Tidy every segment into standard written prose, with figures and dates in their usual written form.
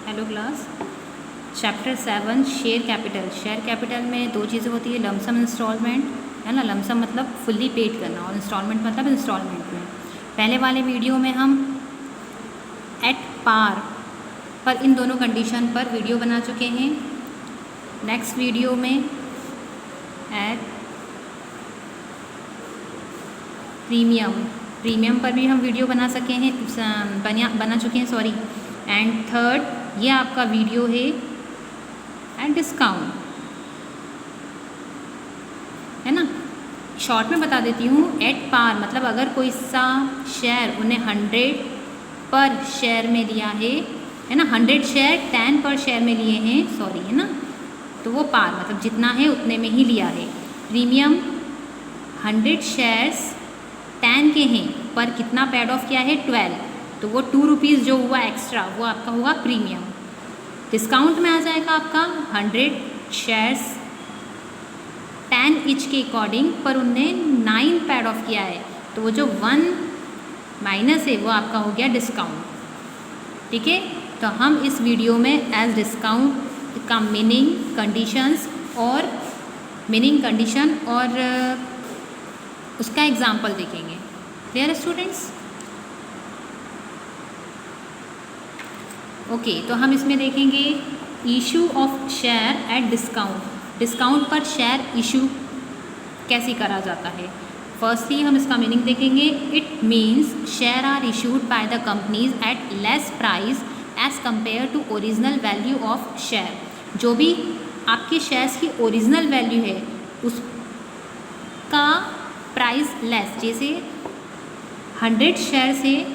Hello class. Chapter 7 share capital. Share capital में दो चीज़ें होती है, लमसम इंस्टॉलमेंट है ना। लमसम मतलब फुल्ली पेड करना और इंस्टॉलमेंट मतलब इंस्टॉलमेंट में। पहले वाले वीडियो में हम एट पार पर इन दोनों कंडीशन पर वीडियो बना चुके हैं। नेक्स्ट वीडियो में एट प्रीमियम पर भी हम वीडियो बना चुके हैं सॉरी। एंड थर्ड ये आपका वीडियो है एट डिस्काउंट, है ना। शॉर्ट में बता देती हूँ, एट पार मतलब अगर कोई सा शेयर उन्हें 100 पर शेयर में लिया है ना, 100 शेयर 10 पर शेयर में लिए हैं सॉरी, है ना, तो वो पार मतलब जितना है उतने में ही लिया है। प्रीमियम 100 शेयर्स 10 के हैं पर कितना पेड ऑफ किया है 12, तो वो 2 रुपीज़ जो हुआ एक्स्ट्रा वो आपका हुआ प्रीमियम। डिस्काउंट में आ जाएगा आपका 100 शेयर्स 10 ईच के अकॉर्डिंग पर उनने 9 पेड ऑफ किया है, तो वो जो 1 माइनस है वो आपका हो गया डिस्काउंट। ठीक है, तो हम इस वीडियो में एज डिस्काउंट का मीनिंग कंडीशन और उसका एग्जाम्पल देखेंगे। Clear students? ओके, तो हम इसमें देखेंगे issue of share at discount. Discount पर शेयर इशू कैसे करा जाता है। फर्स्टली हम इसका मीनिंग देखेंगे। It means share are issued by the companies at less price as compare to original value of share. जो भी आपके शेयर्स की ओरिजिनल वैल्यू है उसका प्राइस लेस, जैसे 100 शेयर्स है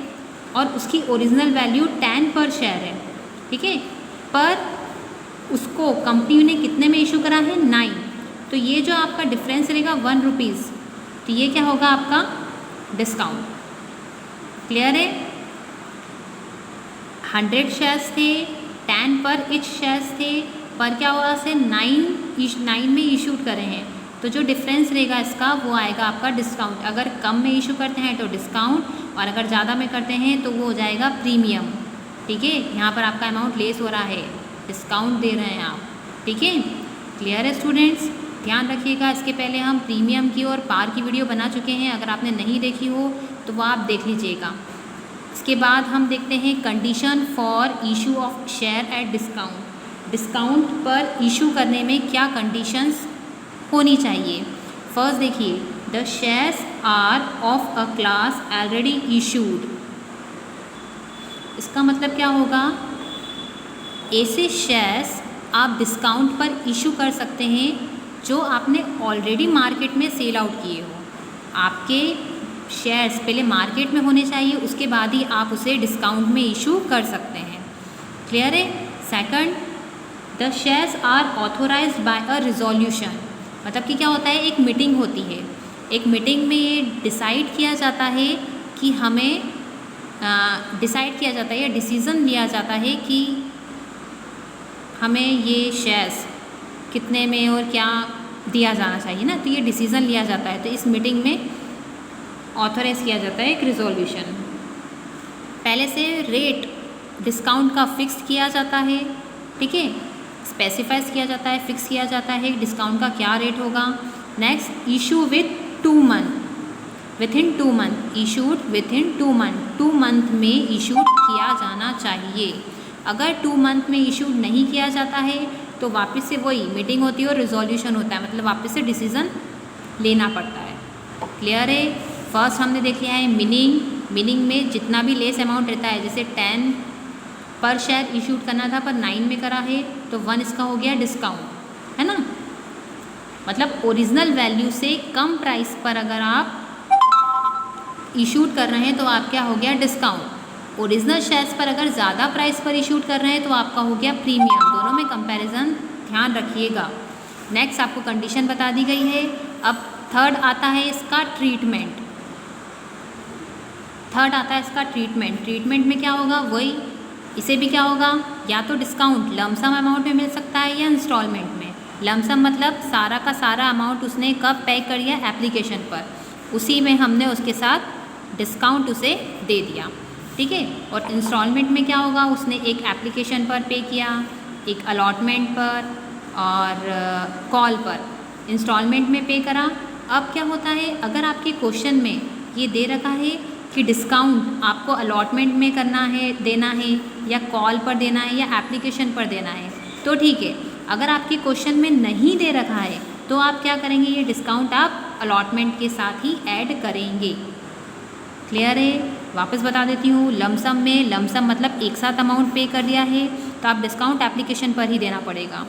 और उसकी ओरिजिनल वैल्यू 10 पर शेयर है, ठीक है, पर उसको कंपनी ने कितने में इशू करा है 9, तो ये जो आपका डिफरेंस रहेगा 1 रुपीज़, तो ये क्या होगा आपका डिस्काउंट। क्लियर है? 100 शेयर्स थे 10 पर ईच शेयर्स थे, पर क्या हुआ से 9 में इशू करे हैं, तो जो डिफरेंस रहेगा इसका वो आएगा आपका डिस्काउंट। अगर कम में इशू करते हैं तो डिस्काउंट, और अगर ज़्यादा में करते हैं तो वो हो जाएगा प्रीमियम। ठीक है, यहाँ पर आपका अमाउंट लेस हो रहा है, डिस्काउंट दे रहे हैं आप। ठीक है, क्लियर है स्टूडेंट्स? ध्यान रखिएगा। इसके पहले हम प्रीमियम की और पार की वीडियो बना चुके हैं, अगर आपने नहीं देखी हो तो वो आप देख लीजिएगा। इसके बाद हम देखते हैं condition for issue of share at discount. Discount पर इशू करने में क्या कंडीशंस होनी चाहिए। फर्स्ट देखिए, the shares are of a class already issued. इसका मतलब क्या होगा, ऐसे शेयर्स आप डिस्काउंट पर इशू कर सकते हैं जो आपने ऑलरेडी मार्केट में सेल आउट किए हो। आपके शेयर्स पहले मार्केट में होने चाहिए, उसके बाद ही आप उसे डिस्काउंट में इशू कर सकते हैं। क्लियर है? Second, the shares are authorized by a resolution. मतलब कि क्या होता है, एक मीटिंग होती है, एक मीटिंग में ये डिसाइड किया जाता है कि हमें डिसाइड किया जाता है या डिसीज़न लिया जाता है कि हमें ये शेयर्स कितने में और क्या दिया जाना चाहिए ना, तो ये डिसीज़न लिया जाता है। तो इस मीटिंग में ऑथराइज किया जाता है एक रिजोल्यूशन। पहले से रेट डिस्काउंट का फिक्स किया जाता है, ठीक है, स्पेसिफाइज किया जाता है, फिक्स किया जाता है डिस्काउंट का क्या रेट होगा। Next, issue with 2 month, within 2 month, issued within 2 month, 2 month में इशूड किया जाना चाहिए। अगर 2 मंथ में इशूड नहीं किया जाता है तो वापस से वही मीटिंग होती है और रिजोल्यूशन होता है, मतलब वापस से डिसीज़न लेना पड़ता है। क्लियर है? फर्स्ट हमने देख लिया है मीनिंग में जितना भी लेस अमाउंट रहता है, जैसे 10 पर शेयर इशूड करना था पर 9 में करा है, तो 1 इसका हो गया डिस्काउंट, है ना। मतलब ओरिजिनल वैल्यू से कम प्राइस पर अगर आप इशूड कर रहे हैं तो आप क्या हो गया डिस्काउंट। ओरिजिनल शेयर्स पर अगर ज़्यादा प्राइस पर इशूड कर रहे हैं तो आपका हो गया प्रीमियम। दोनों में कंपैरिजन ध्यान रखिएगा। नेक्स्ट आपको कंडीशन बता दी गई है। अब थर्ड आता है इसका ट्रीटमेंट। ट्रीटमेंट में क्या होगा, वही इसे भी क्या होगा, या तो डिस्काउंट लमसम अमाउंट में मिल सकता है या इंस्टॉलमेंट में। लमसम मतलब सारा का सारा अमाउंट उसने कब पे कर दिया, एप्लीकेशन पर, उसी में हमने उसके साथ डिस्काउंट उसे दे दिया। ठीक है। और इंस्टॉलमेंट में क्या होगा, उसने एक एप्लीकेशन पर पे किया, एक अलॉटमेंट पर और कॉल पर इंस्टॉलमेंट में पे करा। अब क्या होता है, अगर आपके क्वेश्चन में ये दे रखा है कि डिस्काउंट आपको अलॉटमेंट में करना है, देना है, या कॉल पर देना है, या एप्लीकेशन पर देना है, तो ठीक है। अगर आपके क्वेश्चन में नहीं दे रखा है तो आप क्या करेंगे, ये डिस्काउंट आप अलॉटमेंट के साथ ही ऐड करेंगे। क्लियर है? वापस बता देती हूँ, लमसम में, लमसम मतलब एक साथ अमाउंट पे कर दिया है तो आप डिस्काउंट एप्लीकेशन पर ही देना पड़ेगा।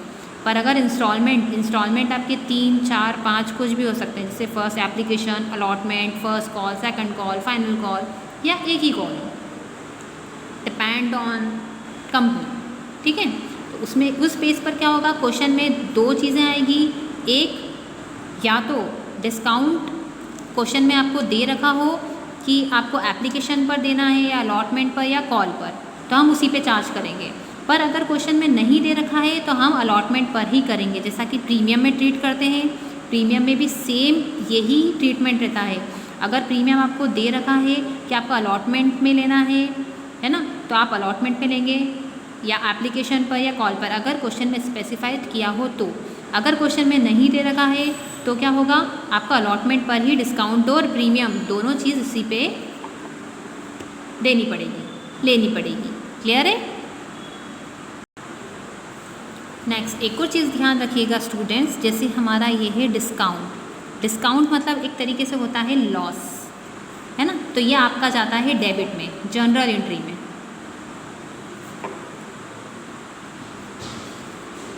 पर अगर इंस्टॉलमेंट आपके 3, 4, 5 कुछ भी हो सकते हैं, जैसे first application, allotment, first call, second call, final call, या एक ही कॉल, डिपेंड ऑन कंपनी, ठीक है। तो उसमें उस पेज पर क्या होगा, क्वेश्चन में 2 चीज़ें आएगी। एक, या तो डिस्काउंट क्वेश्चन में आपको दे रखा हो कि आपको एप्लीकेशन पर देना है, या अलॉटमेंट पर, या कॉल पर, तो हम उसी पे चार्ज करेंगे। पर अगर क्वेश्चन में नहीं दे रखा है तो हम अलॉटमेंट पर ही करेंगे, जैसा कि प्रीमियम में ट्रीट करते हैं। प्रीमियम में भी सेम यही ट्रीटमेंट रहता है। अगर प्रीमियम आपको दे रखा है कि आपको अलॉटमेंट में लेना है ना, तो आप अलॉटमेंट में लेंगे, या एप्लीकेशन पर, या कॉल पर, अगर क्वेश्चन में स्पेसिफाइड किया हो तो। अगर क्वेश्चन में नहीं दे रखा है तो क्या होगा, आपका अलॉटमेंट पर ही डिस्काउंट और प्रीमियम दोनों चीज़ इसी पे देनी पड़ेगी, लेनी पड़ेगी। क्लियर है? नेक्स्ट एक और चीज़ ध्यान रखिएगा स्टूडेंट्स, जैसे हमारा ये है डिस्काउंट मतलब एक तरीके से होता है लॉस, है ना। तो ये आपका जाता है डेबिट में, जनरल एंट्री में,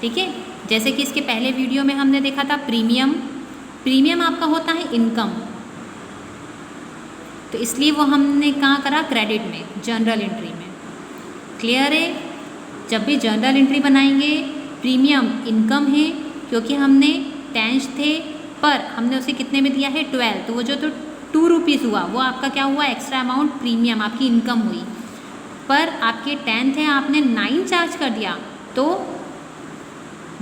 ठीक है। जैसे कि इसके पहले वीडियो में हमने देखा था प्रीमियम आपका होता है इनकम, तो इसलिए वो हमने कहाँ करा, क्रेडिट में, जनरल एंट्री में। क्लियर है? जब भी जनरल एंट्री बनाएंगे, प्रीमियम इनकम है क्योंकि हमने 10th थे, पर हमने उसे कितने में दिया है, 12, तो वो जो तो 2 रुपीज़ हुआ, वो आपका क्या हुआ, एक्स्ट्रा अमाउंट प्रीमियम आपकी इनकम हुई। पर आपके 10th है, आपने 9 चार्ज कर दिया, तो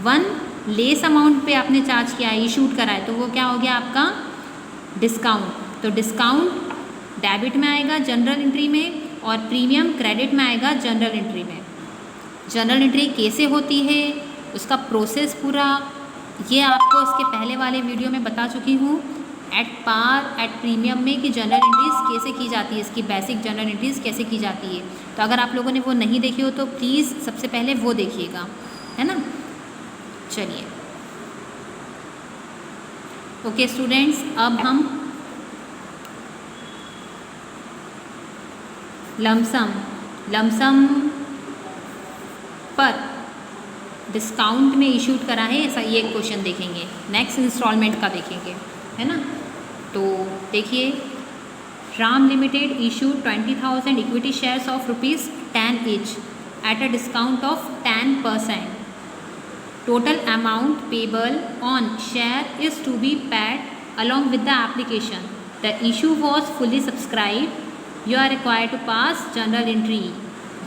1 लेस अमाउंट पे आपने चार्ज किया, इशूट करा है, तो वो क्या हो गया आपका डिस्काउंट। तो डिस्काउंट डेबिट में आएगा जनरल एंट्री में, और प्रीमियम क्रेडिट में आएगा जनरल एंट्री में। जनरल एंट्री कैसे होती है, उसका प्रोसेस पूरा ये आपको इसके पहले वाले वीडियो में बता चुकी हूँ, एट पार, एट प्रीमियम में, कि जनरल एंट्रीज़ कैसे की जाती है, इसकी बेसिक जनरल एंट्रीज़ कैसे की जाती है। तो अगर आप लोगों ने वो नहीं देखी हो तो प्लीज़ सबसे पहले वो देखिएगा, है ना। चलिए, ओके स्टूडेंट्स, अब हम लमसम पर डिस्काउंट में इशूड करा है, ऐसा ये क्वेश्चन देखेंगे। नेक्स्ट इंस्टॉलमेंट का देखेंगे, है ना। तो देखिए, Ram limited issued 20,000 equity shares of ₹10 each at a discount of 10%. Total amount payable on share is to be paid along with the application. The issue was fully subscribed. You are required to pass journal entry.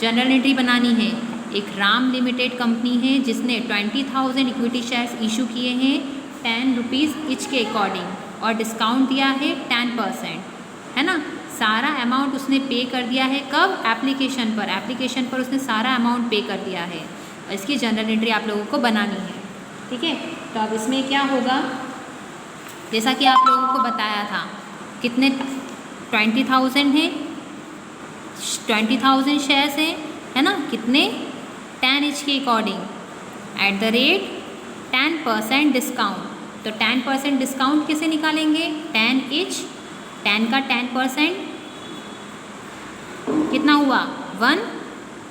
Journal entry बनानी है। एक Ram limited company है जिसने 20,000 equity shares issue किए हैं 10 rupees etch के according, और discount दिया है 10%, है ना। सारा अमाउंट उसने पे कर दिया है, कब, एप्लीकेशन पर उसने सारा अमाउंट पे कर दिया है। इसकी जनरल एंट्री आप लोगों को बनानी है, ठीक है। तो अब इसमें क्या होगा, जैसा कि आप लोगों को बताया था, कितने 20,000 है, 20,000 शेयर्स है ना, कितने 10 each के according, at the rate 10% discount. तो 10% डिस्काउंट कैसे निकालेंगे, 10 each, 10 का 10% कितना हुआ, 1,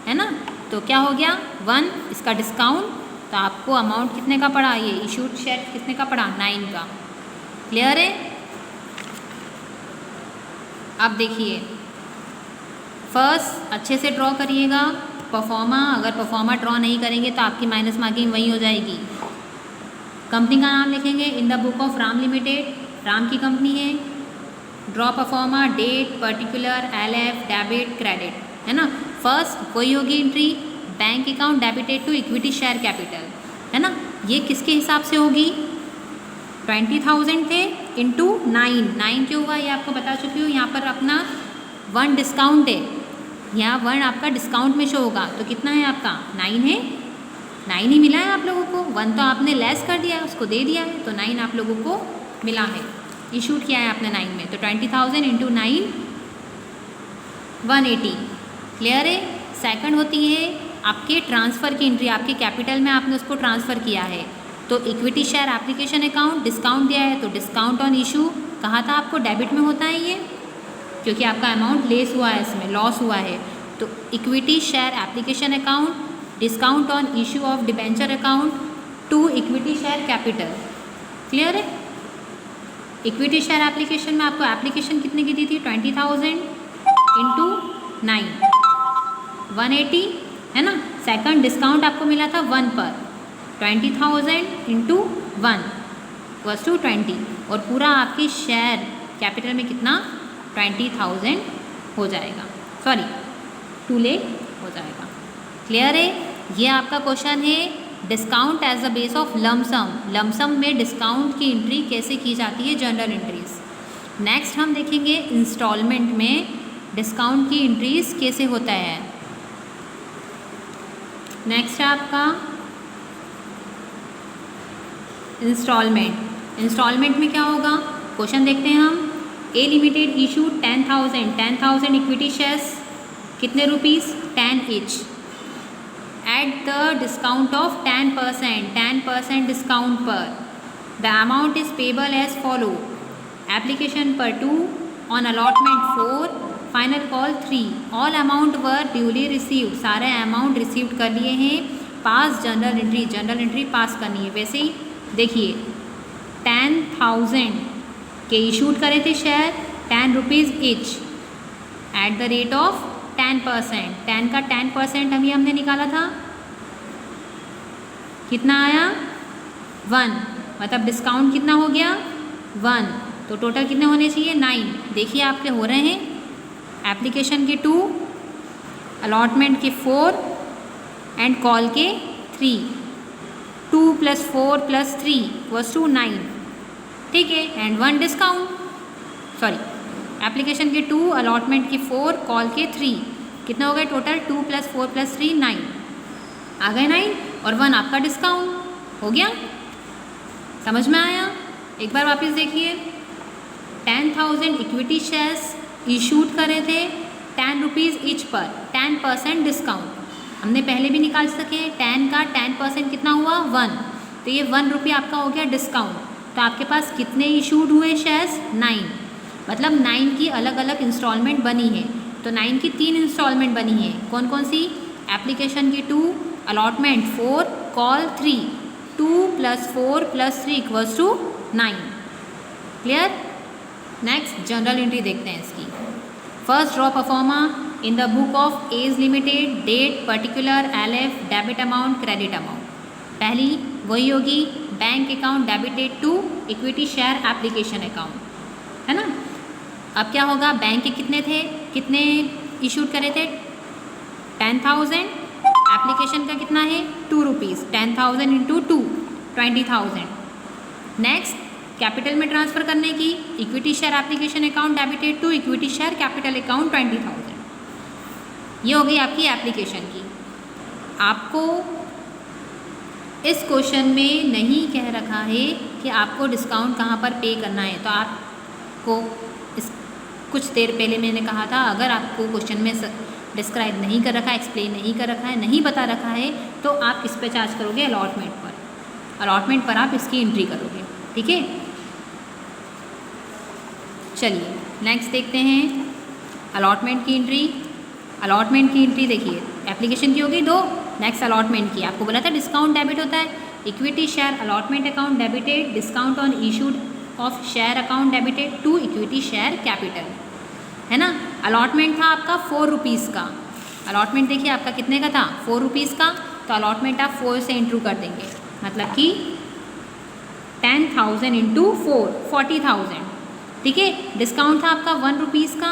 है ना। तो क्या हो गया, 1 इसका डिस्काउंट, तो आपको अमाउंट कितने का पड़ा, ये इशूड शेयर कितने का पड़ा, 9 का। क्लियर है? अब देखिए, फर्स्ट अच्छे से ड्रॉ करिएगा परफॉर्मा। अगर परफॉर्मा ड्रॉ नहीं करेंगे तो आपकी माइनस मार्किंग वही हो जाएगी। कंपनी का नाम लिखेंगे in the book of Ram limited, Ram की कंपनी है। Draw proforma, date, particular, LF, debit, credit, है ना। फर्स्ट वही होगी entry, bank account debited to equity share capital, है ना। ये किसके हिसाब से होगी, 20,000 थे इंटू 9 क्यों हुआ ये आपको बता चुकी हूँ। यहाँ पर अपना 1 डिस्काउंट है, यहाँ 1 आपका डिस्काउंट में शो होगा, तो कितना है आपका 9 है, 9 ही मिला है आप लोगों को। 1 तो आपने लेस कर दिया है, उसको दे दिया है, तो 9 आप लोगों को मिला है, इशूड किया है आपने 9 में। तो 20,000 इंटू 9 180। क्लियर है। सेकंड होती है आपके ट्रांसफ़र की एंट्री, आपके कैपिटल में आपने उसको ट्रांसफ़र किया है, तो equity share application account, discount दिया है तो डिस्काउंट ऑन इशू, कहा था आपको डेबिट में होता है ये, क्योंकि आपका अमाउंट लेस हुआ है, इसमें लॉस हुआ है। तो equity share application account, discount on issue of debenture account to equity share capital. Clear है। इक्विटी शेयर एप्लीकेशन में आपको एप्लीकेशन कितने की दी थी, 20,000 इंटू 9 180 है ना। सेकंड डिस्काउंट आपको मिला था 1 पर, 20,000 इंटू 1 वॉज टू 20, और पूरा आपके शेयर कैपिटल में कितना 20,000 हो जाएगा, सॉरी 2 लाख हो जाएगा। क्लियर है। ये आपका क्वेश्चन है discount as a base of lump sum. Lump sum में डिस्काउंट की एंट्री कैसे की जाती है, जनरल एंट्रीज। नेक्स्ट हम देखेंगे इंस्टॉलमेंट में डिस्काउंट की एंट्रीज कैसे होता है। नेक्स्ट है आपका इंस्टॉलमेंट। इंस्टॉलमेंट में क्या होगा, क्वेश्चन देखते हैं हम। A limited issue 10,000 equity shares, कितने rupees, 10 each, at the discount of 10% discount पर। The amount is payable as follow, application पर 2, on allotment 4, final call 3, all amount were duly received, सारे अमाउंट रिसीव्ड कर लिए हैं, pass journal entry, journal entry pass करनी है। वैसे ही देखिए 10,000 के इशूड करे थे share, 10 rupees each, at the rate of 10%, 10 का 10% अभी हमने निकाला था, कितना आया 1, मतलब डिस्काउंट कितना हो गया 1, तो टोटल कितने होने चाहिए 9। देखिए आपके हो रहे हैं एप्लीकेशन के 2, अलॉटमेंट के 4 एंड कॉल के 3, 2 + 4 + 3 was to 9, ठीक है, एंड 1 डिस्काउंट, सॉरी एप्लीकेशन के 2, अलॉटमेंट के 4, कॉल के 3, कितना हो गया टोटल 2 + 4 + 3 9, आ गए 9, और 1 आपका डिस्काउंट हो गया। समझ में आया। एक बार वापस देखिए, 10,000 इक्विटी शेयर्स इशूड करे थे 10 रुपीज़ ईच पर, 10% डिस्काउंट हमने पहले भी निकाल सके। 10 का 10% कितना हुआ 1, तो ये 1 रुपये आपका हो गया डिस्काउंट। तो आपके पास कितने इशूड हुए शेयर्स 9, मतलब 9 की अलग अलग इंस्टॉलमेंट बनी है। तो 9 की 3 इंस्टॉलमेंट बनी है, कौन कौन सी, एप्लीकेशन की 2, allotment 4, call 3, 2 + 4 + 3 = 9। Clear. Next general entry देखते हैं इसकी। First draw proforma in the book of एज limited, date particular, LF, debit amount, credit amount. पहली वही होगी, bank account debited to equity share application account, है ना। अब क्या होगा, बैंक के कितने थे, कितने इशूड करे थे 10,000, एप्लीकेशन का कितना है 2 रुपीज़, 10,000 इंटू 2 20,000। नेक्स्ट कैपिटल में ट्रांसफ़र करने की, equity share application account debited to equity share capital account 20,000। ये हो गई आपकी एप्लीकेशन की। आपको इस क्वेश्चन में नहीं कह रखा है कि आपको डिस्काउंट कहाँ पर पे करना है, तो आपको इस कुछ देर पहले मैंने कहा था, अगर आपको क्वेश्चन में डिस्क्राइब नहीं कर रखा है, एक्सप्लेन नहीं कर रखा है, नहीं बता रखा है, तो आप किस पे चार्ज करोगे, अलॉटमेंट पर। अलॉटमेंट पर आप इसकी एंट्री करोगे, ठीक है। चलिए नेक्स्ट देखते हैं अलॉटमेंट की एंट्री। अलॉटमेंट की एंट्री देखिए, एप्लीकेशन की होगी 2, नेक्स्ट अलॉटमेंट की। आपको बोला था डिस्काउंट डेबिट होता है, equity share allotment account debited, discount on issued of share account debited to equity share capital, है ना। अलॉटमेंट था आपका 4 रुपीज़ का। अलॉटमेंट देखिए आपका कितने का था 4 रुपीज़ का, तो अलॉटमेंट आप 4 से इंटू कर देंगे, मतलब कि 10,000 इंटू 4 40,000, ठीक है। डिस्काउंट था आपका 1 रुपीज़ का,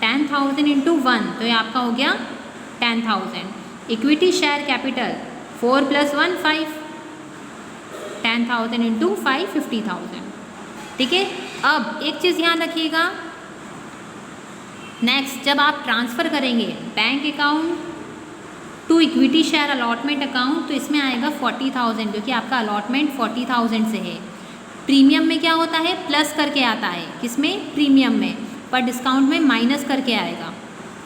10,000 इंटू 1, तो ये आपका हो गया 10,000। इक्विटी शेयर कैपिटल 4 + 1 5, 10,000 इंटू 5 50,000, ठीक है। अब एक चीज़ ध्यान रखिएगा, नेक्स्ट, जब आप ट्रांसफ़र करेंगे bank account to equity share allotment account, तो इसमें आएगा 40,000, क्योंकि आपका अलॉटमेंट 40,000 से है। प्रीमियम में क्या होता है, प्लस करके आता है, किसमें, प्रीमियम में, पर डिस्काउंट में माइनस करके आएगा,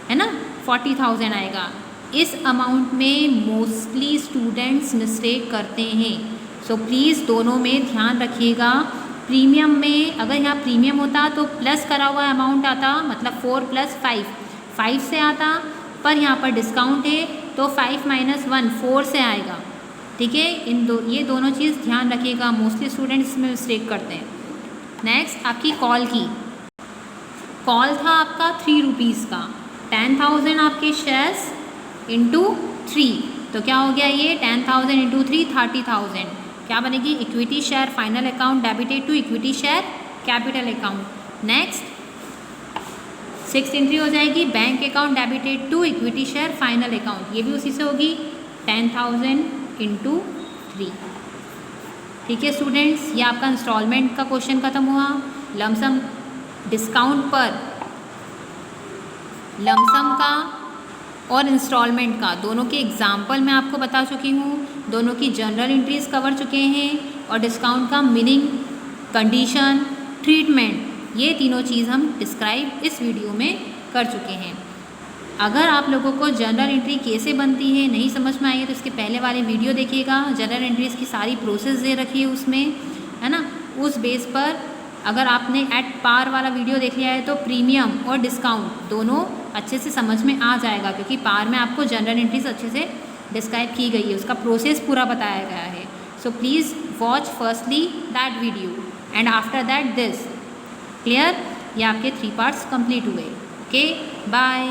है ना, 40,000 आएगा। इस अमाउंट में मोस्टली स्टूडेंट्स मिस्टेक करते हैं, सो प्लीज़ दोनों में ध्यान रखिएगा। प्रीमियम में अगर यहाँ प्रीमियम होता तो प्लस करा हुआ अमाउंट आता, मतलब 4 + 5, 5 से आता, पर यहाँ पर डिस्काउंट है तो 5 - 1 4 से आएगा, ठीक है। ये दोनों चीज़ ध्यान रखिएगा, मोस्टली स्टूडेंट्स इसमें मिस्टेक करते हैं। नेक्स्ट, आपकी कॉल की, कॉल था आपका 3 रुपीज़ का, 10,000 आपके शेयर्स इंटू 3, तो क्या हो गया ये 10,000 इंटू 3 30,000, क्या बनेगी, equity share final account debited to equity share capital account. Next 6th entry हो जाएगी bank account debited to equity share final account, ये भी उसी से होगी 10,000 इंटू 3, ठीक है स्टूडेंट्स। ये आपका इंस्टॉलमेंट का क्वेश्चन खत्म हुआ। लमसम डिस्काउंट पर लमसम का और इंस्टॉलमेंट का दोनों के एग्जाम्पल मैं आपको बता चुकी हूँ, दोनों की जनरल एंट्रीज कवर चुके हैं, और डिस्काउंट का मीनिंग, कंडीशन, ट्रीटमेंट, ये तीनों चीज़ हम डिस्क्राइब इस वीडियो में कर चुके हैं। अगर आप लोगों को जनरल एंट्री कैसे बनती है नहीं समझ में आई है तो इसके पहले वाले वीडियो देखिएगा, जनरल एंट्रीज़ की सारी प्रोसेस दे रखी है उसमें, है ना। उस बेस पर अगर आपने एट पार वाला वीडियो देख लिया है तो प्रीमियम और डिस्काउंट दोनों अच्छे से समझ में आ जाएगा, क्योंकि पार में आपको जनरल एंट्रीज अच्छे से डिस्क्राइब की गई है, उसका प्रोसेस पूरा बताया गया है। So please watch firstly that video and after that this. Clear, ये आपके 3 पार्ट्स कंप्लीट हुए। Okay, bye.